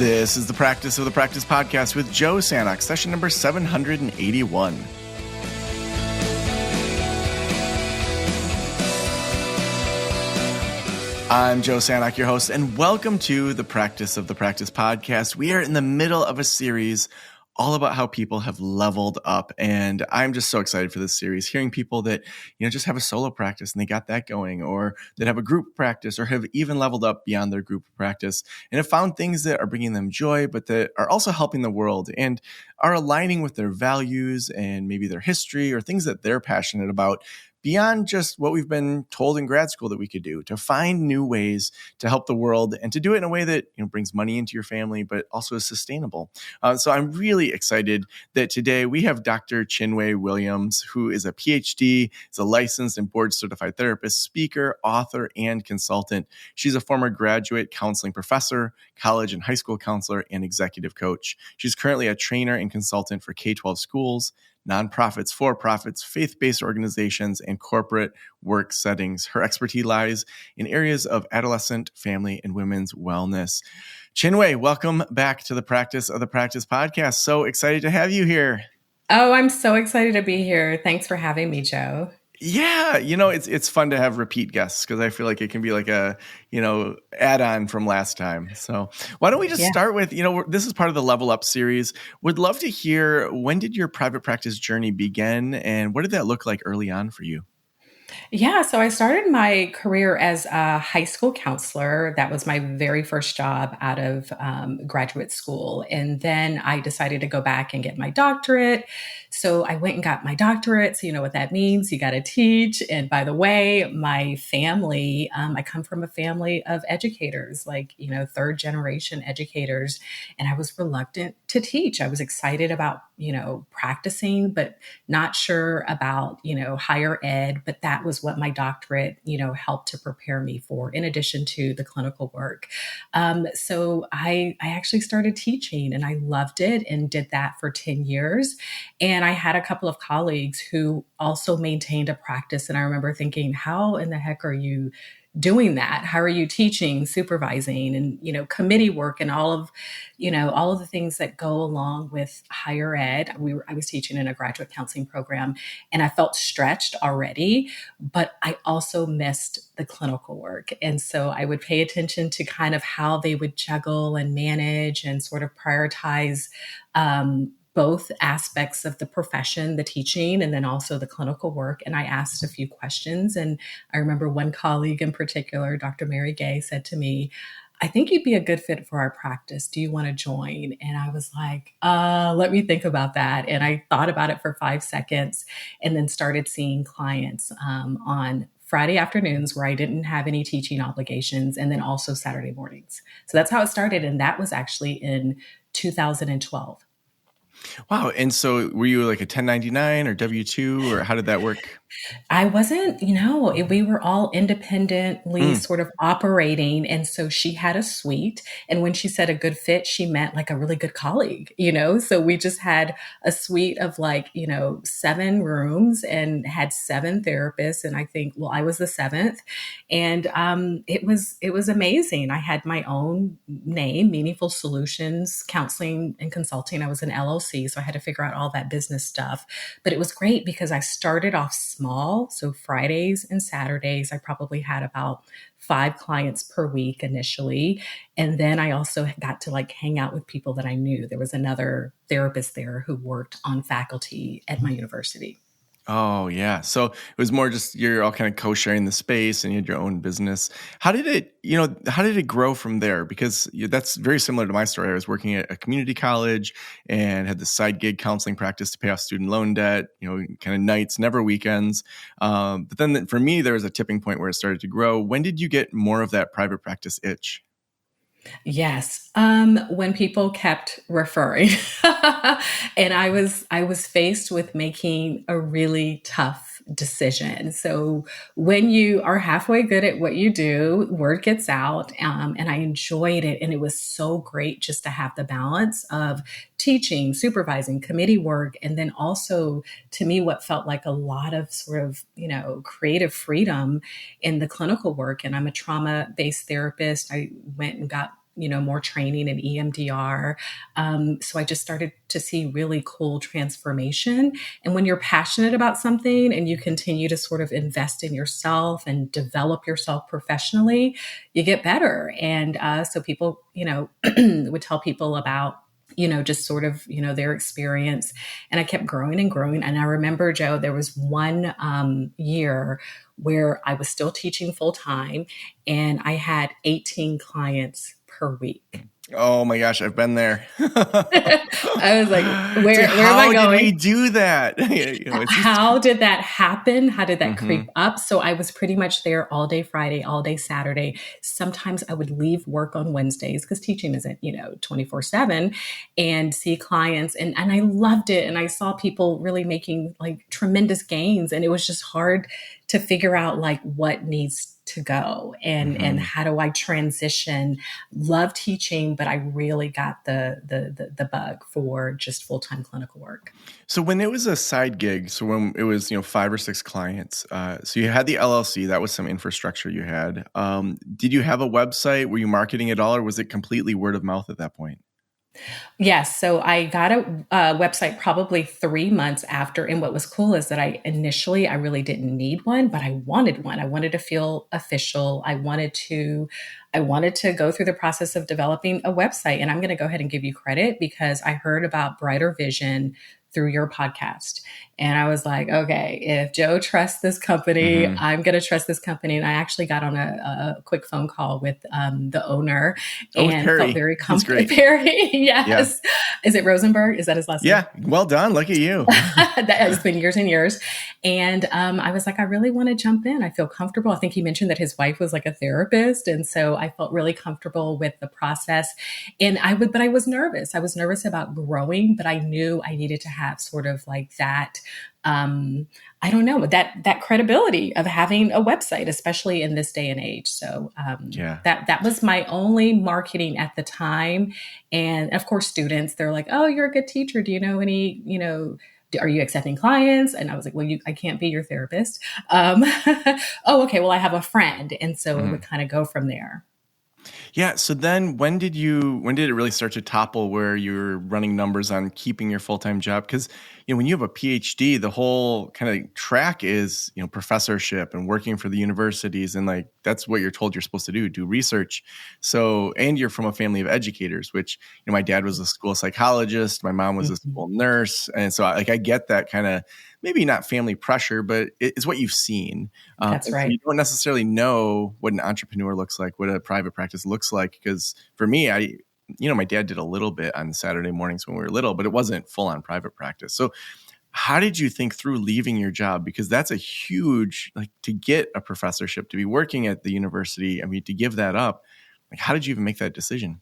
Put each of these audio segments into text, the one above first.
This is the Practice of the Practice podcast with Joe Sanok, session number 781. I'm Joe Sanok, your host, and welcome to the Practice of the Practice podcast. We are in the middle of a series all about how people have leveled up. And I'm just so excited for this series, hearing people that, just have a solo practice and they got that going, or that have a group practice or have even leveled up beyond their group practice and have found things that are bringing them joy, but that are also helping the world and are aligning with their values and maybe their history or things that they're passionate about, beyond just what we've been told in grad school that we could do, to find new ways to help the world and to do it in a way that brings money into your family, but also is sustainable. So I'm really excited that today we have Dr. Chinwe Williams, who is a PhD, is a licensed and board certified therapist, speaker, author, and consultant. She's a former graduate counseling professor, college and high school counselor, and executive coach. She's currently a trainer and consultant for K-12 schools, nonprofits, for-profits, faith-based organizations, and corporate work settings. Her expertise lies in areas of adolescent, family, and women's wellness. Chinwe, welcome back to the Practice of the Practice podcast. So excited to have you here. Oh, I'm so excited to be here. Thanks for having me, Joe. Yeah, it's fun to have repeat guests because I feel like it can be like a, add-on from last time. So why don't we just start with, this is part of the Level Up series. Would love to hear, when did your private practice journey begin and what did that look like early on for you? Yeah, so I started my career as a high school counselor. That was my very first job out of graduate school. And then I decided to go back and get my doctorate. So I went and got my doctorate. So you know what that means. You got to teach. And by the way, my family, I come from a family of educators, third generation educators. And I was reluctant to teach. I was excited about, practicing, but not sure about, higher ed. But that was what my doctorate, helped to prepare me for, in addition to the clinical work. So I actually started teaching and I loved it and did that for 10 years. And I had a couple of colleagues who also maintained a practice. And I remember thinking, how in the heck are you doing that? How are you teaching, supervising, and, committee work and all of the things that go along with higher ed? I was teaching in a graduate counseling program and I felt stretched already, but I also missed the clinical work. And so I would pay attention to kind of how they would juggle and manage and sort of prioritize, both aspects of the profession, the teaching, and then also the clinical work. And I asked a few questions. And I remember one colleague in particular, Dr. Mary Gay, said to me, I think you'd be a good fit for our practice. Do you want to join? And I was like, let me think about that. And I thought about it for 5 seconds and then started seeing clients on Friday afternoons where I didn't have any teaching obligations, and then also Saturday mornings. So that's how it started. And that was actually in 2012. Wow. And so were you like a 1099 or W-2, or how did that work? I wasn't, we were all independently sort of operating. And so she had a suite. And when she said a good fit, she meant like a really good colleague, So we just had a suite of 7 rooms and had 7 therapists. And I think, I was the 7th. And it was amazing. I had my own name, Meaningful Solutions Counseling and Consulting. I was an LLC, so I had to figure out all that business stuff. But it was great because I started off small. So Fridays and Saturdays, I probably had about 5 clients per week initially. And then I also got to hang out with people that I knew. There was another therapist there who worked on faculty at my university. Oh, yeah. So it was more just you're all kind of co-sharing the space and you had your own business. How did it grow from there? Because that's very similar to my story. I was working at a community college and had this side gig counseling practice to pay off student loan debt, kind of nights, never weekends. But then for me, there was a tipping point where it started to grow. When did you get more of that private practice itch? Yes. When people kept referring and I was faced with making a really tough decision. So when you are halfway good at what you do, word gets out, and I enjoyed it. And it was so great just to have the balance of teaching, supervising, committee work, and then also to me, what felt like a lot of sort of, creative freedom in the clinical work. And I'm a trauma-based therapist. I went and got more training in EMDR. So I just started to see really cool transformation. And when you're passionate about something and you continue to sort of invest in yourself and develop yourself professionally, you get better. And so people, would tell people about just sort of, their experience. And I kept growing and growing. And I remember, Joe, there was one year where I was still teaching full time and I had 18 clients per week. Oh my gosh, I've been there. I was like, where am I How going? did we do that? How did that happen? How did that creep up? So I was pretty much there all day Friday, all day Saturday. Sometimes I would leave work on Wednesdays because teaching isn't, 24/7, and see clients. And I loved it. And I saw people really making like tremendous gains. And it was just hard to figure out like what needs to go and how do I transition. Love teaching, but I really got the bug for just full-time clinical work. So when it was a side gig, so when it was 5 or 6 clients, so you had the LLC, that was some infrastructure you had. Did you have a website? Were you marketing it all, or was it completely word of mouth at that point? Yes. So I got a website probably 3 months after. And what was cool is that I really didn't need one, but I wanted one. I wanted to feel official. I wanted to go through the process of developing a website. And I'm going to go ahead and give you credit because I heard about Brighter Vision through your podcast. And I was like, okay, if Joe trusts this company, I'm going to trust this company. And I actually got on a quick phone call with the owner and felt very comfortable. Perry, yes. Yeah. Is it Rosenberg? Is that his last name? Yeah. Well done. Look at you. That has been years and years. And I was like, I really want to jump in. I feel comfortable. I think he mentioned that his wife was like a therapist. And so I felt really comfortable with the process. And but I was nervous. I was nervous about growing, but I knew I needed to have sort of like that, I don't know, that credibility of having a website, especially in this day and age. So that was my only marketing at the time. And of course, students, they're like, oh, you're a good teacher. Do you know any, are you accepting clients? And I was like, well, I can't be your therapist. Oh, okay. Well, I have a friend. And so it would kind of go from there. Yeah. So then when did it really start to topple where you're running numbers on keeping your full-time job? Because, when you have a PhD, the whole kind of track is, professorship and working for the universities. And like, that's what you're told you're supposed to do research. So, and you're from a family of educators, which, my dad was a school psychologist. My mom was a school nurse. And so I get that kind of, maybe not family pressure, but it's what you've seen. That's right. So you don't necessarily know what an entrepreneur looks like, what a private practice looks like. Because for me, my dad did a little bit on Saturday mornings when we were little, but it wasn't full on private practice. So how did you think through leaving your job? Because that's a huge, like, to get a professorship, to be working at the university, to give that up, like, how did you even make that decision?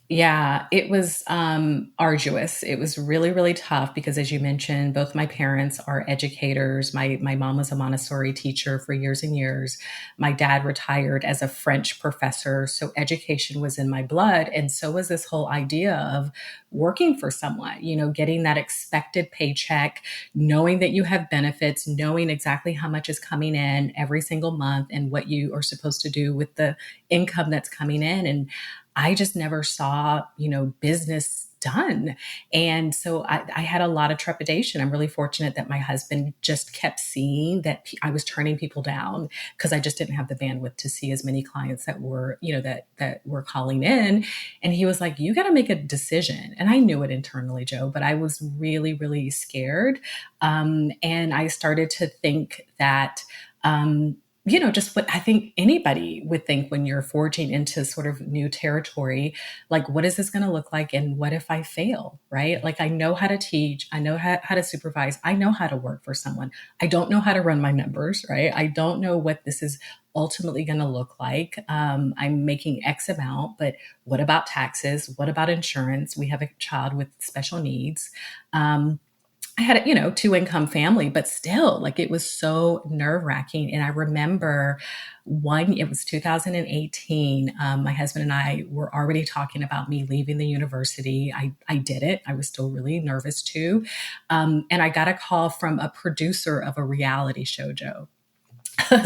Yeah, it was arduous. It was really, really tough because, as you mentioned, both my parents are educators. My mom was a Montessori teacher for years and years. My dad retired as a French professor. So education was in my blood. And so was this whole idea of working for someone, getting that expected paycheck, knowing that you have benefits, knowing exactly how much is coming in every single month and what you are supposed to do with the income that's coming in. And I just never saw, business done. And so I had a lot of trepidation. I'm really fortunate that my husband just kept seeing that I was turning people down because I just didn't have the bandwidth to see as many clients that were, that were calling in. And he was like, you got to make a decision. And I knew it internally, Joe, but I was really, really scared. And I started to think that, just what I think anybody would think when you're forging into sort of new territory, like, what is this going to look like? And what if I fail, right? Like, I know how to teach. I know how to supervise. I know how to work for someone. I don't know how to run my numbers, right? I don't know what this is ultimately going to look like. I'm making X amount, but what about taxes? What about insurance? We have a child with special needs. I had a, 2-income family, but still, like, it was so nerve-wracking. And I remember it was 2018. My husband and I were already talking about me leaving the university. I did it. I was still really nervous too. And I got a call from a producer of a reality show, Joe.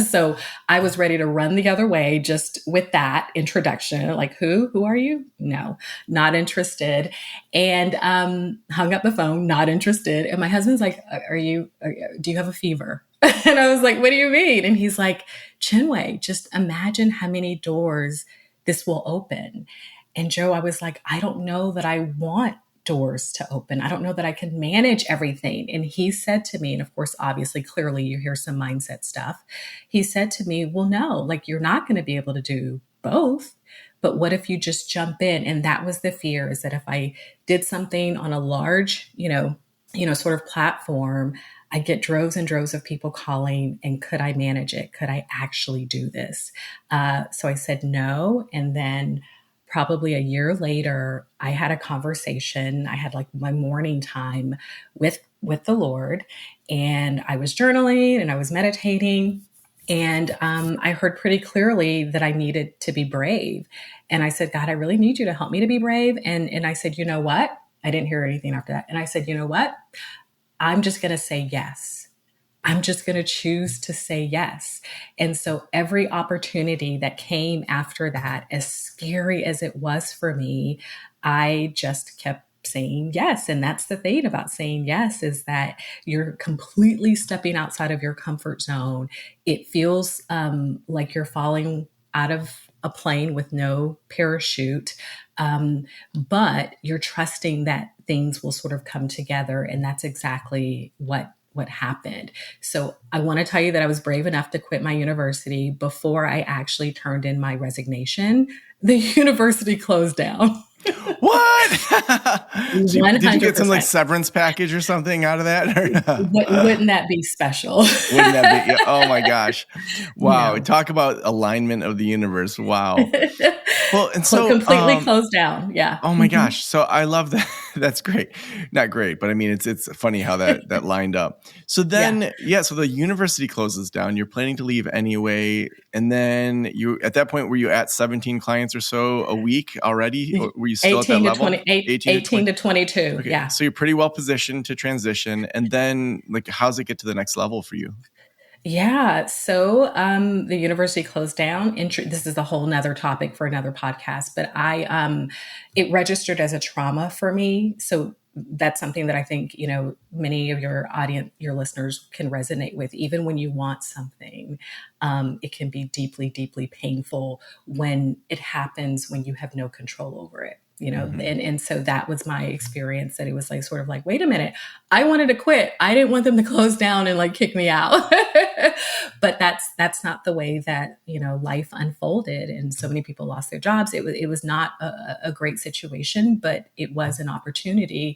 So I was ready to run the other way just with that introduction. Like, who are you? No, not interested. And hung up the phone, not interested. And my husband's like, do you have a fever? And I was like, what do you mean? And he's like, Chinwe, just imagine how many doors this will open. And Joe, I was like, I don't know that I want doors to open. I don't know that I can manage everything. And he said to me, and of course, obviously, clearly, you hear some mindset stuff. He said to me, well, no, like you're not going to be able to do both. But what if you just jump in? And that was the fear, is that if I did something on a large, sort of platform, I get droves and droves of people calling, and could I manage it? Could I actually do this? So I said no. And then probably a year later, I had a conversation. I had like my morning time with the Lord, and I was journaling and I was meditating. And I heard pretty clearly that I needed to be brave. And I said, God, I really need you to help me to be brave. And I said, you know what? I didn't hear anything after that. And I said, you know what? I'm just going to say yes. I'm just going to choose to say yes. And so every opportunity that came after that, as scary as it was for me, I just kept saying yes. And that's the thing about saying yes, is that you're completely stepping outside of your comfort zone. It feels like you're falling out of a plane with no parachute. But you're trusting that things will sort of come together. And that's exactly what happened. So I want to tell you that I was brave enough to quit my university before I actually turned in my resignation. The university closed down. What? Did you get some like 100%. severance package or something out of that? Or no? Wouldn't that be special? Wouldn't that be? Oh my gosh. Wow. No. Talk about alignment of the universe. Wow. Well, and so completely closed down. Yeah. Oh my gosh. So I love that. That's great. Not great, but I mean, it's funny how that lined up. So then, so the university closes down. You're planning to leave anyway. And then at that point, were you at 17 clients or so a week already? Or were you still at that level? 18 to 22. Okay. Yeah. So you're pretty well positioned to transition. And then like, how's it get to the next level for you? Yeah. So the university closed down. This is a whole nother topic for another podcast, but it registered as a trauma for me. So that's something that I think, many of your audience, your listeners can resonate with. Even when you want something, it can be deeply, deeply painful when it happens when you have no control over it. Mm-hmm. And so that was my experience, that it was like, sort of like, wait a minute, I wanted to quit. I didn't want them to close down and like kick me out. But that's not the way that, life unfolded. And so many people lost their jobs. It was not a great situation, but it was an opportunity.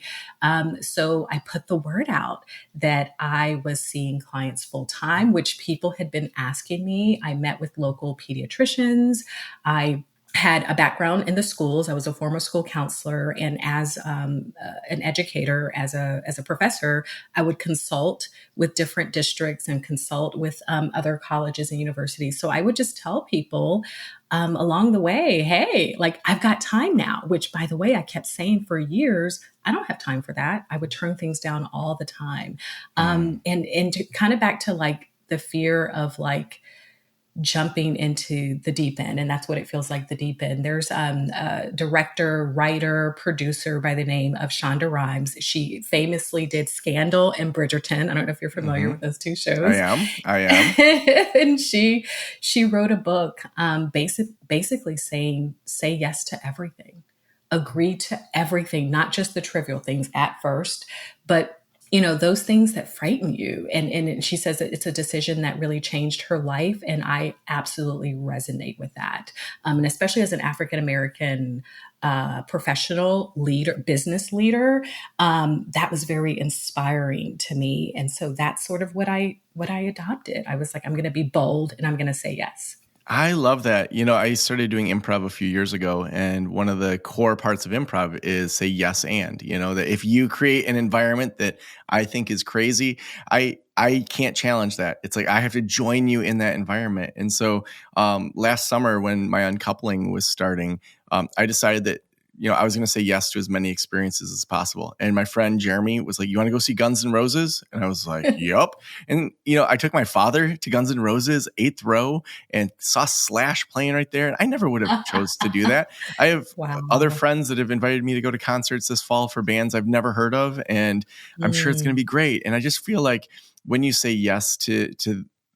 So I put the word out that I was seeing clients full time, which people had been asking me. I met with local pediatricians. I had a background in the schools. I was a former school counselor, and as an educator, as a professor, I would consult with different districts and consult with other colleges and universities. So I would just tell people along the way, hey, like I've got time now, which by the way, I kept saying for years, I don't have time for that. I would turn things down all the time. And to kind of back to like the fear of like, jumping into the deep end. And that's what it feels like, the deep end. There's a director, writer, producer by the name of Shonda Rhimes. She famously did Scandal and Bridgerton. I don't know if you're familiar with those two shows. I am. And she wrote a book basically saying, say yes to everything. Agree to everything, not just the trivial things at first, but those things that frighten you. And she says that it's a decision that really changed her life. And I absolutely resonate with that. And especially as an African-American professional leader, business leader, that was very inspiring to me. And so that's sort of what I adopted. I was like, I'm going to be bold and I'm going to say yes. I love that. I started doing improv a few years ago, and one of the core parts of improv is say yes and, that if you create an environment that I think is crazy, I can't challenge that. It's like I have to join you in that environment. And so last summer when my uncoupling was starting, I decided that I was going to say yes to as many experiences as possible. And my friend Jeremy was like, you want to go see Guns N' Roses? And I was like, yep. And, I took my father to Guns N' Roses, 8th row, and saw Slash playing right there. And I never would have chose to do that. I have other friends that have invited me to go to concerts this fall for bands I've never heard of. And I'm sure it's going to be great. And I just feel like when you say yes to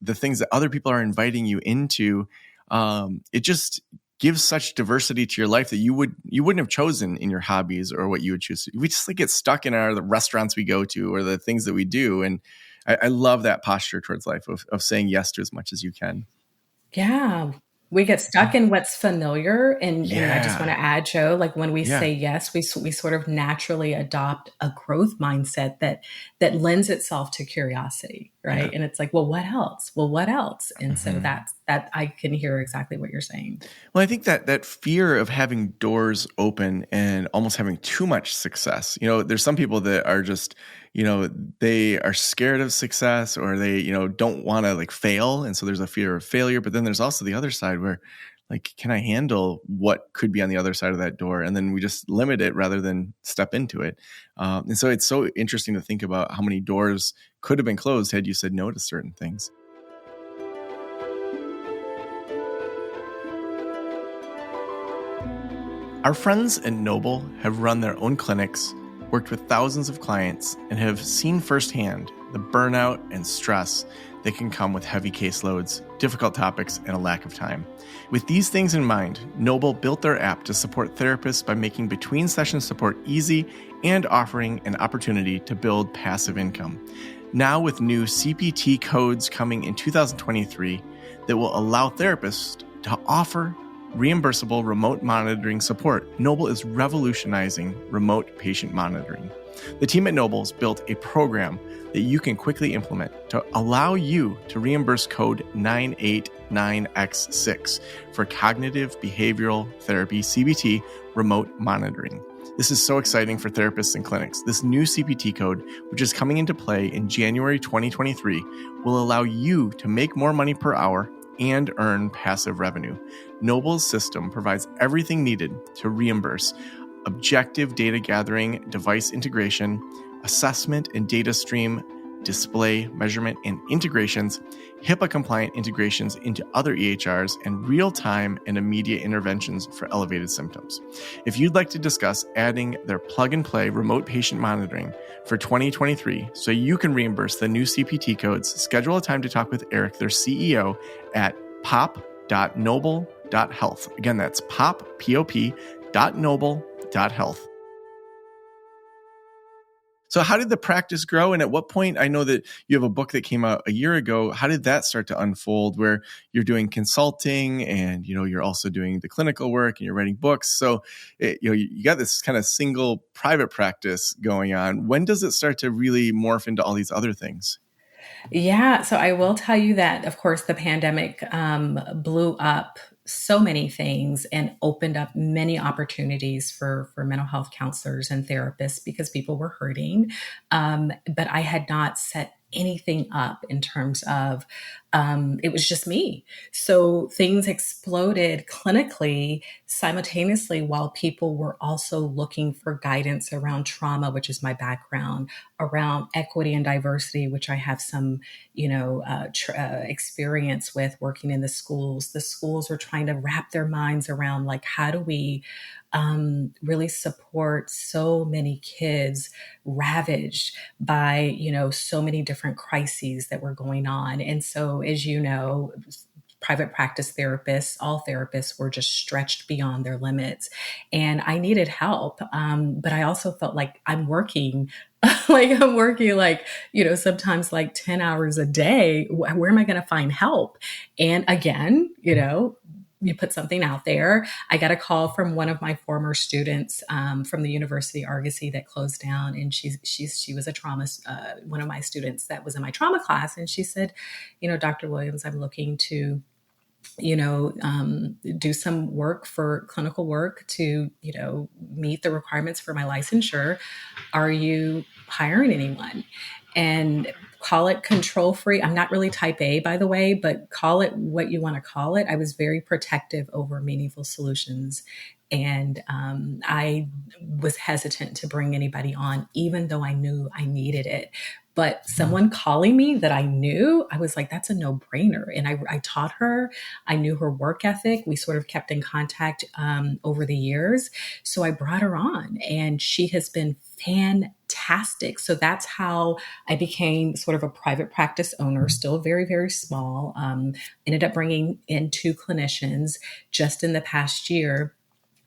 the things that other people are inviting you into, it just gives such diversity to your life that you wouldn't have chosen in your hobbies or what you would choose. We just get stuck in the restaurants we go to or the things that we do. And I love that posture towards life of saying yes to as much as you can. Yeah. We get stuck in what's familiar. And I just want to add, Joe, like when we say yes, we sort of naturally adopt a growth mindset that lends itself to curiosity, right? Yeah. And it's like, well, what else? Well, what else? And so that I can hear exactly what you're saying. Well, I think that fear of having doors open and almost having too much success, there's some people that are just, they are scared of success or they, don't want to like fail. And so there's a fear of failure, but then there's also the other side where like, can I handle what could be on the other side of that door? And then we just limit it rather than step into it. And so it's so interesting to think about how many doors could have been closed had you said no to certain things. Our friends at Noble have run their own clinics, worked with thousands of clients, and have seen firsthand the burnout and stress that can come with heavy caseloads, difficult topics, and a lack of time. With these things in mind, Noble built their app to support therapists by making between session support easy and offering an opportunity to build passive income. Now with new CPT codes coming in 2023 that will allow therapists to offer reimbursable remote monitoring support, Noble is revolutionizing remote patient monitoring. The team at Noble's built a program that you can quickly implement to allow you to reimburse code 989X6 for cognitive behavioral therapy CBT remote monitoring. This is so exciting for therapists and clinics. This new CPT code, which is coming into play in January 2023, will allow you to make more money per hour and earn passive revenue. Noble's system provides everything needed to reimburse: objective data gathering, device integration, assessment and data stream, display, measurement, and integrations, HIPAA-compliant integrations into other EHRs, and real-time and immediate interventions for elevated symptoms. If you'd like to discuss adding their plug-and-play remote patient monitoring for 2023 so you can reimburse the new CPT codes, schedule a time to talk with Eric, their CEO, at pop.noble.health. Again, that's pop.noble.health. So how did the practice grow? And at what point, I know that you have a book that came out a year ago. How did that start to unfold where you're doing consulting and, you're also doing the clinical work and you're writing books? So, you got this kind of single private practice going on. When does it start to really morph into all these other things? Yeah. So I will tell you that, of course, the pandemic blew up so many things and opened up many opportunities for mental health counselors and therapists because people were hurting. But I had not set anything up in terms of it was just me. So things exploded clinically simultaneously while people were also looking for guidance around trauma, which is my background, around equity and diversity, which I have some, experience with working in the schools. The schools were trying to wrap their minds around like, how do we really support so many kids ravaged by, so many different crises that were going on. And so, as you know, private practice therapists, all therapists were just stretched beyond their limits. And I needed help. But I also felt like I'm working sometimes like 10 hours a day. Where am I going to find help? And again, you put something out there. I got a call from one of my former students from the University of Argosy that closed down, and she was a trauma one of my students that was in my trauma class, and she said, Dr. Williams, I'm looking to do some work for clinical work to meet the requirements for my licensure. Are you hiring anyone? And call it control free. I'm not really type A, by the way, but call it what you want to call it. I was very protective over meaningful solutions. And I was hesitant to bring anybody on, even though I knew I needed it. But someone calling me that I knew, I was like, that's a no brainer. And I taught her, I knew her work ethic. We sort of kept in contact over the years. So I brought her on, and she has been fantastic. So that's how I became sort of a private practice owner, still very, very small. Ended up bringing in 2 clinicians just in the past year.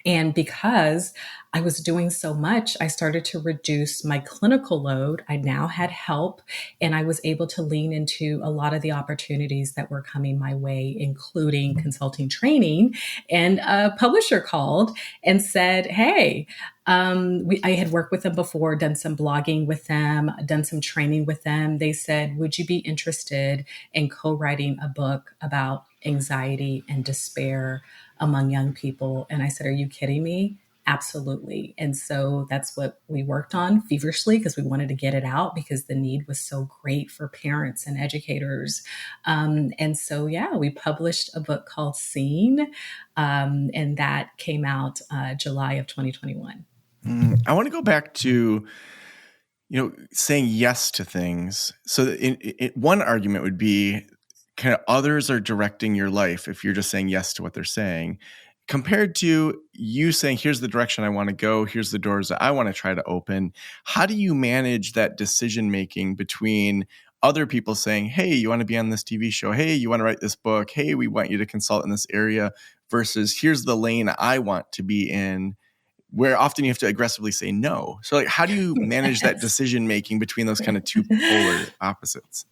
And because I was doing so much, I started to reduce my clinical load. I now had help, and I was able to lean into a lot of the opportunities that were coming my way, including consulting training. And a publisher called and said, hey, I had worked with them before, done some blogging with them, done some training with them. They said, would you be interested in co-writing a book about anxiety and despair among young people? And I said, are you kidding me? Absolutely. And so that's what we worked on feverishly, because we wanted to get it out because the need was so great for parents and educators. And so, yeah, we published a book called Seen, and that came out July of 2021. I want to go back to, saying yes to things. So one argument would be kind of others are directing your life if you're just saying yes to what they're saying, compared to you saying, here's the direction I want to go, here's the doors that I want to try to open. How do you manage that decision making between other people saying, hey, you want to be on this TV show? Hey, you want to write this book? Hey, we want you to consult in this area, versus here's the lane I want to be in, where often you have to aggressively say no. So like, how do you manage that decision making between those kind of two polar opposites?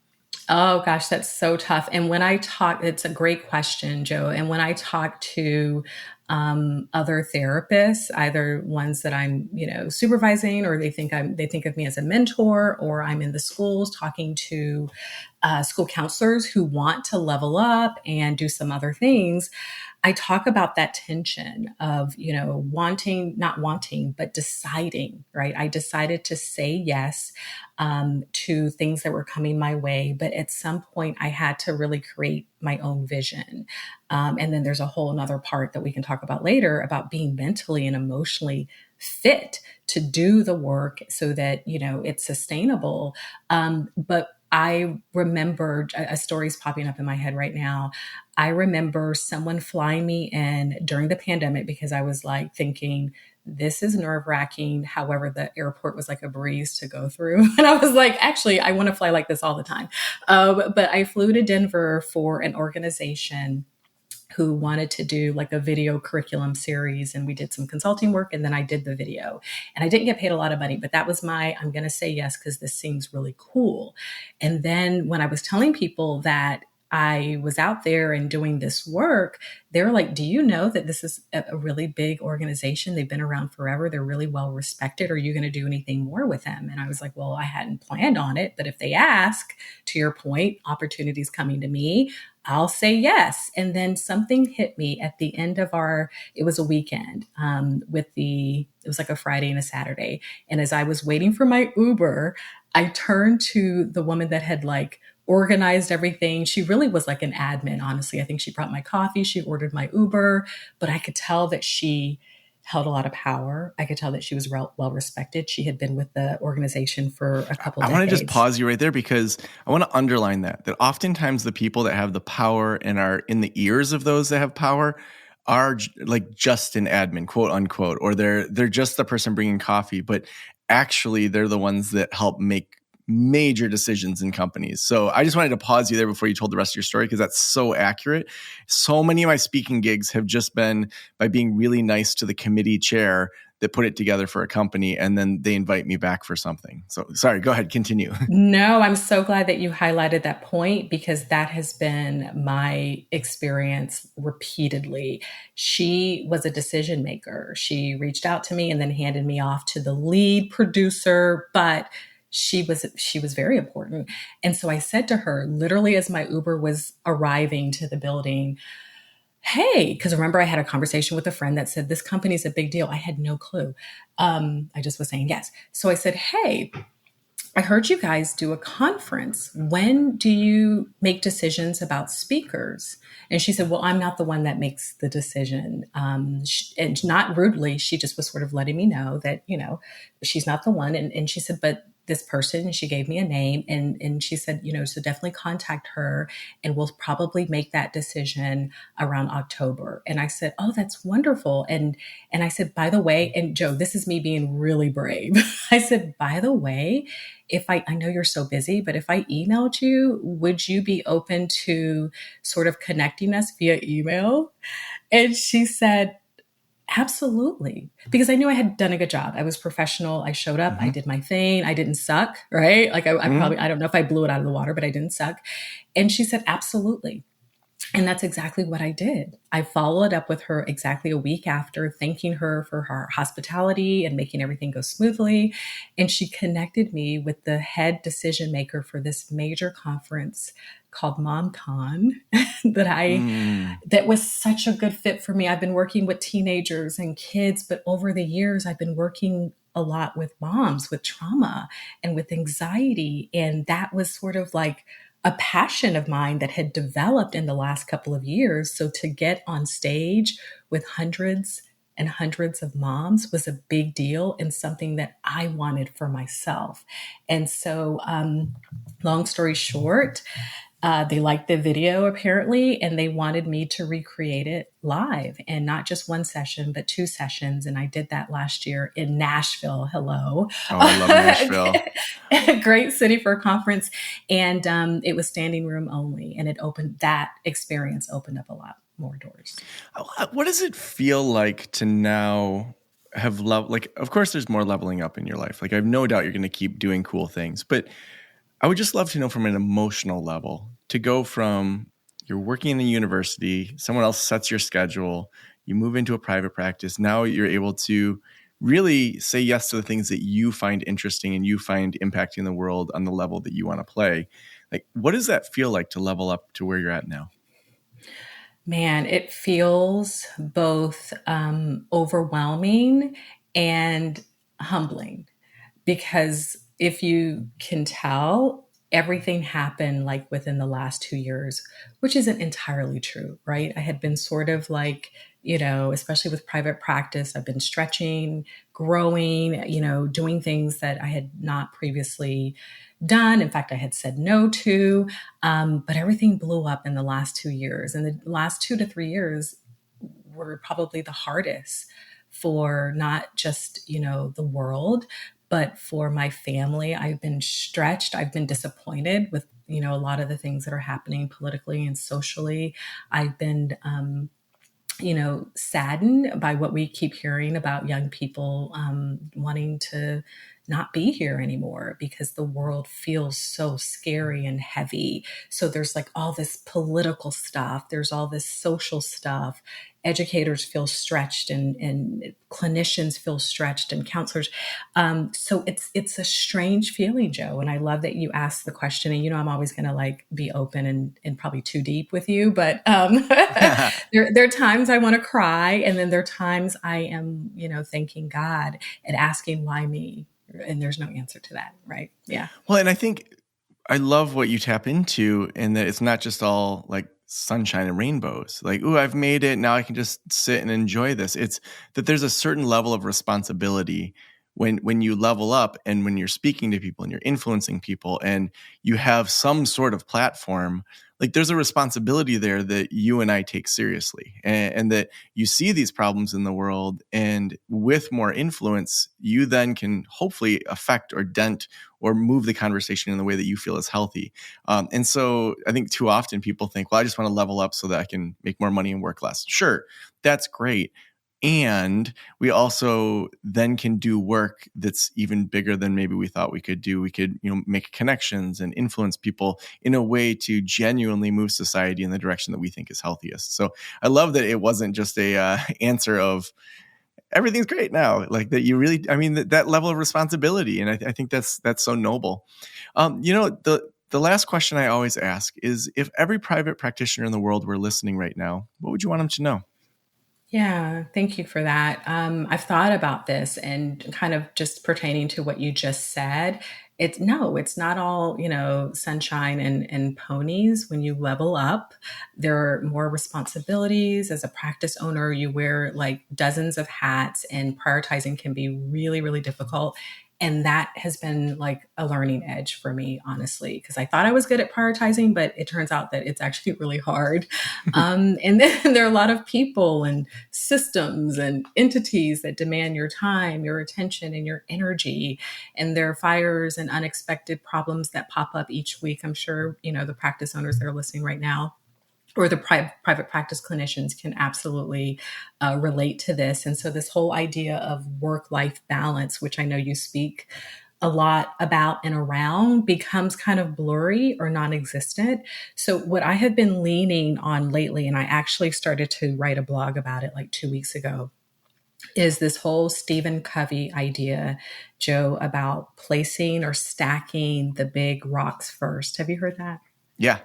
Oh gosh, that's so tough. And when I talk, it's a great question, Joe. And when I talk to other therapists, either ones that I'm, supervising, or they think of me as a mentor, or I'm in the schools talking to school counselors who want to level up and do some other things, I talk about that tension of, wanting, not wanting, but deciding, right? I decided to say yes to things that were coming my way. But at some point, I had to really create my own vision. And then there's a whole another part that we can talk about later about being mentally and emotionally fit to do the work so that, it's sustainable. But I remember a story's popping up in my head right now. I remember someone flying me in during the pandemic because I was like thinking, this is nerve-wracking. However, the airport was like a breeze to go through. And I was like, actually, I want to fly like this all the time. But I flew to Denver for an organization who wanted to do like a video curriculum series. And we did some consulting work, and then I did the video. And I didn't get paid a lot of money, but that was I'm going to say yes because this seems really cool. And then when I was telling people that I was out there and doing this work, they were like, do you know that this is a really big organization? They've been around forever. They're really well respected. Are you going to do anything more with them? And I was like, well, I hadn't planned on it, but if they ask, to your point, opportunities coming to me, I'll say yes. And then something hit me at the end of it was a weekend it was like a Friday and a Saturday. And as I was waiting for my Uber, I turned to the woman that had organized everything. She really was like an admin, honestly. I think she brought my coffee, she ordered my Uber, but I could tell that she held a lot of power. I could tell that she was well respected. She had been with the organization for a couple of decades. I want to just pause you right there because I want to underline that oftentimes the people that have the power and are in the ears of those that have power are like just an admin, quote unquote, or they're just the person bringing coffee, but actually they're the ones that help make major decisions in companies. So I just wanted to pause you there before you told the rest of your story, because that's so accurate. So many of my speaking gigs have just been by being really nice to the committee chair that put it together for a company, and then they invite me back for something. So sorry, go ahead, continue. No, I'm so glad that you highlighted that point, because that has been my experience repeatedly. She was a decision maker. She reached out to me and then handed me off to the lead producer, but she was very important. And so I said to her, literally as my Uber was arriving to the building, hey, because remember I had a conversation with a friend that said, this company is a big deal. I had no clue. I just was saying yes. So I said, hey, I heard you guys do a conference. When do you make decisions about speakers? And she said, well, I'm not the one that makes the decision. And not rudely, she just was sort of letting me know that, she's not the one. And she said, but this person, she gave me a name, and she said, so definitely contact her, and we'll probably make that decision around October. And I said, oh, that's wonderful. And I said, by the way, and Joe, this is me being really brave. I said, by the way, if I know you're so busy, but if I emailed you, would you be open to sort of connecting us via email? And she said, absolutely. Because I knew I had done a good job. I was professional. I showed up. I Mm-hmm. did my thing. I didn't suck, right? Like I Mm-hmm. probably, I don't know if I blew it out of the water, but I didn't suck. And she said, absolutely. And that's exactly what I did. I followed up with her exactly a week after, thanking her for her hospitality and making everything go smoothly. And she connected me with the head decision maker for this major conference called MomCon Mm. that was such a good fit for me. I've been working with teenagers and kids, but over the years, I've been working a lot with moms with trauma and with anxiety. And that was sort of like a passion of mine that had developed in the last couple of years. So to get on stage with hundreds and hundreds of moms was a big deal and something that I wanted for myself. And so, long story short, they liked the video apparently, and they wanted me to recreate it live, and not just one session, but two sessions. And I did that last year in Nashville. Hello. Oh, I love Nashville. A great city for a conference. And it was standing room only. And that experience opened up a lot more doors. What does it feel like to now have like, of course, there's more leveling up in your life. Like, I have no doubt you're going to keep doing cool things, but I would just love to know from an emotional level to go from you're working in a university, someone else sets your schedule, you move into a private practice. Now you're able to really say yes to the things that you find interesting and you find impacting the world on the level that you want to play. Like, what does that feel like to level up to where you're at now? Man, it feels both overwhelming and humbling, because if you can tell, everything happened like within the last 2 years, which isn't entirely true, right? I had been sort of like, especially with private practice, I've been stretching, growing, doing things that I had not previously done. In fact, I had said no to, but everything blew up in the last 2 years. And the last 2 to 3 years were probably the hardest for not just, the world, but for my family. I've been stretched. I've been disappointed with, a lot of the things that are happening politically and socially. I've been, saddened by what we keep hearing about young people wanting to not be here anymore because the world feels so scary and heavy. So there's like all this political stuff, there's all this social stuff. Educators feel stretched, and clinicians feel stretched, and counselors. So it's a strange feeling, Joe. And I love that you asked the question. And I'm always going to like be open and probably too deep with you, but there are times I want to cry, and then there are times I am, thanking God and asking why me, and there's no answer to that, right? Yeah. Well, and I think I love what you tap into, and that it's not just all like sunshine and rainbows. Like, ooh, I've made it. Now I can just sit and enjoy this. It's that there's a certain level of responsibility when you level up, and when you're speaking to people and you're influencing people and you have some sort of platform. Like, there's a responsibility there that you and I take seriously, and that you see these problems in the world, and with more influence, you then can hopefully affect or dent or move the conversation in the way that you feel is healthy. And so I think too often people think, well, I just want to level up so that I can make more money and work less. Sure, that's great. And we also then can do work that's even bigger than maybe we thought we could do. We could, make connections and influence people in a way to genuinely move society in the direction that we think is healthiest. So I love that it wasn't just a answer of everything's great now, like that. You really, that level of responsibility, and I think that's so noble. The last question I always ask is, if every private practitioner in the world were listening right now, what would you want them to know? Yeah, thank you for that. I've thought about this, and kind of just pertaining to what you just said. It's not all, sunshine and ponies. When you level up, there are more responsibilities. As a practice owner, you wear like dozens of hats, and prioritizing can be really, really difficult. And that has been like a learning edge for me, honestly, because I thought I was good at prioritizing, but it turns out that it's actually really hard. And then there are a lot of people and systems and entities that demand your time, your attention, and your energy. And there are fires and unexpected problems that pop up each week. I'm sure, the practice owners that are listening right now, or the private practice clinicians, can absolutely relate to this. And so this whole idea of work-life balance, which I know you speak a lot about and around, becomes kind of blurry or non-existent. So what I have been leaning on lately, and I actually started to write a blog about it like 2 weeks ago, is this whole Stephen Covey idea, Joe, about placing or stacking the big rocks first. Have you heard that? Yeah.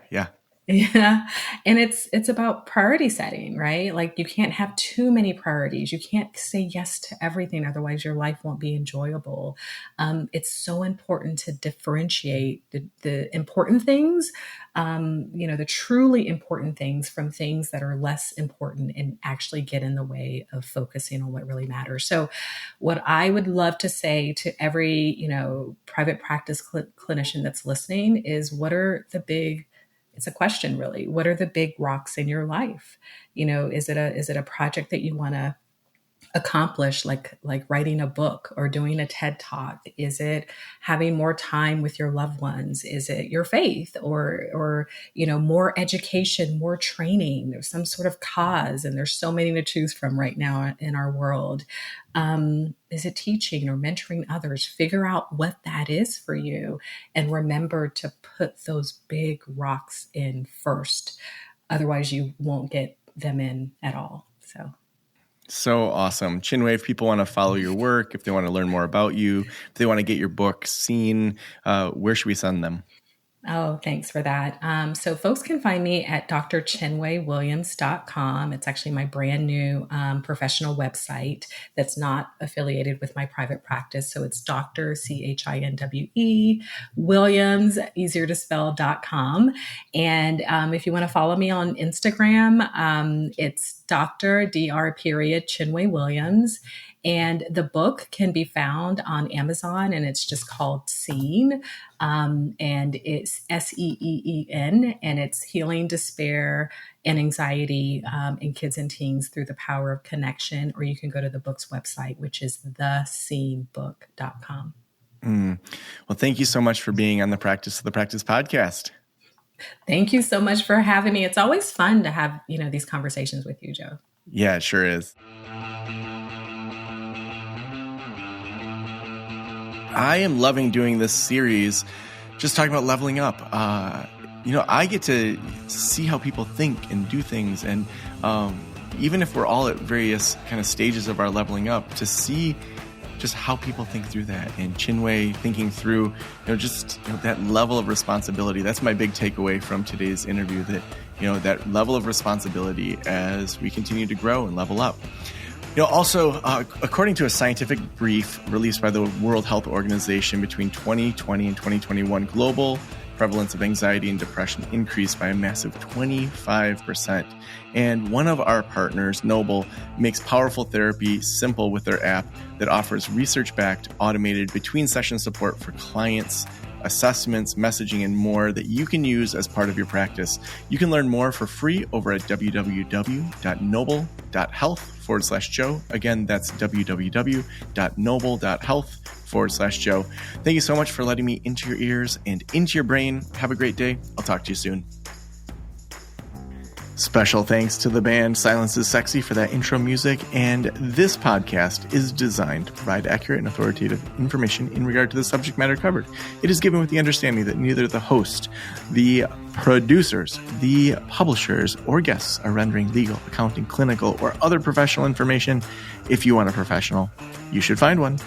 Yeah. And it's about priority setting, right? Like you can't have too many priorities. You can't say yes to everything. Otherwise your life won't be enjoyable. It's so important to differentiate the important things, the truly important things from things that are less important and actually get in the way of focusing on what really matters. So what I would love to say to every, private practice clinician that's listening is, it's a question, really. What are the big rocks in your life? Is it a project that you want to accomplish, like writing a book or doing a TED Talk? Is it having more time with your loved ones? Is it your faith or more education, more training? There's some sort of cause, and there's so many to choose from right now in our world. Is it teaching or mentoring others? Figure out what that is for you, and remember to put those big rocks in first. Otherwise, you won't get them in at all. So awesome. Chinwe, if people want to follow your work, if they want to learn more about you, if they want to get your book seen, where should we send them? Oh, thanks for that. So folks can find me at drchinwewilliams.com. It's actually my brand new professional website that's not affiliated with my private practice. So it's Dr. Chinwe Williams, easier to spell.com. And if you want to follow me on Instagram, it's Dr. Chinwe Williams. And the book can be found on Amazon, and it's just called Seen. And it's SEEEN, and it's Healing Despair and Anxiety in Kids and Teens Through the Power of Connection. Or you can go to the book's website, which is theseenbook.com. Well, thank you so much for being on the Practice of the Practice podcast. Thank you so much for having me. It's always fun to have, these conversations with you, Joe. Yeah, it sure is. I am loving doing this series, just talking about leveling up. I get to see how people think and do things. And even if we're all at various kind of stages of our leveling up, to see just how people think through that. And Chinwe thinking through, that level of responsibility. That's my big takeaway from today's interview, that, that level of responsibility as we continue to grow and level up. Also, according to a scientific brief released by the World Health Organization, between 2020 and 2021, global prevalence of anxiety and depression increased by a massive 25%. And one of our partners, Noble, makes powerful therapy simple with their app that offers research-backed, automated between-session support for clients, assessments, messaging, and more that you can use as part of your practice. You can learn more for free over at www.noble.health/Joe. Again, that's www.noble.health/Joe. Thank you so much for letting me into your ears and into your brain. Have a great day. I'll talk to you soon. Special thanks to the band Silence is Sexy for that intro music, and this podcast is designed to provide accurate and authoritative information in regard to the subject matter covered. It is given with the understanding that neither the host, the producers, the publishers, or guests are rendering legal, accounting, clinical, or other professional information. If you want a professional, you should find one.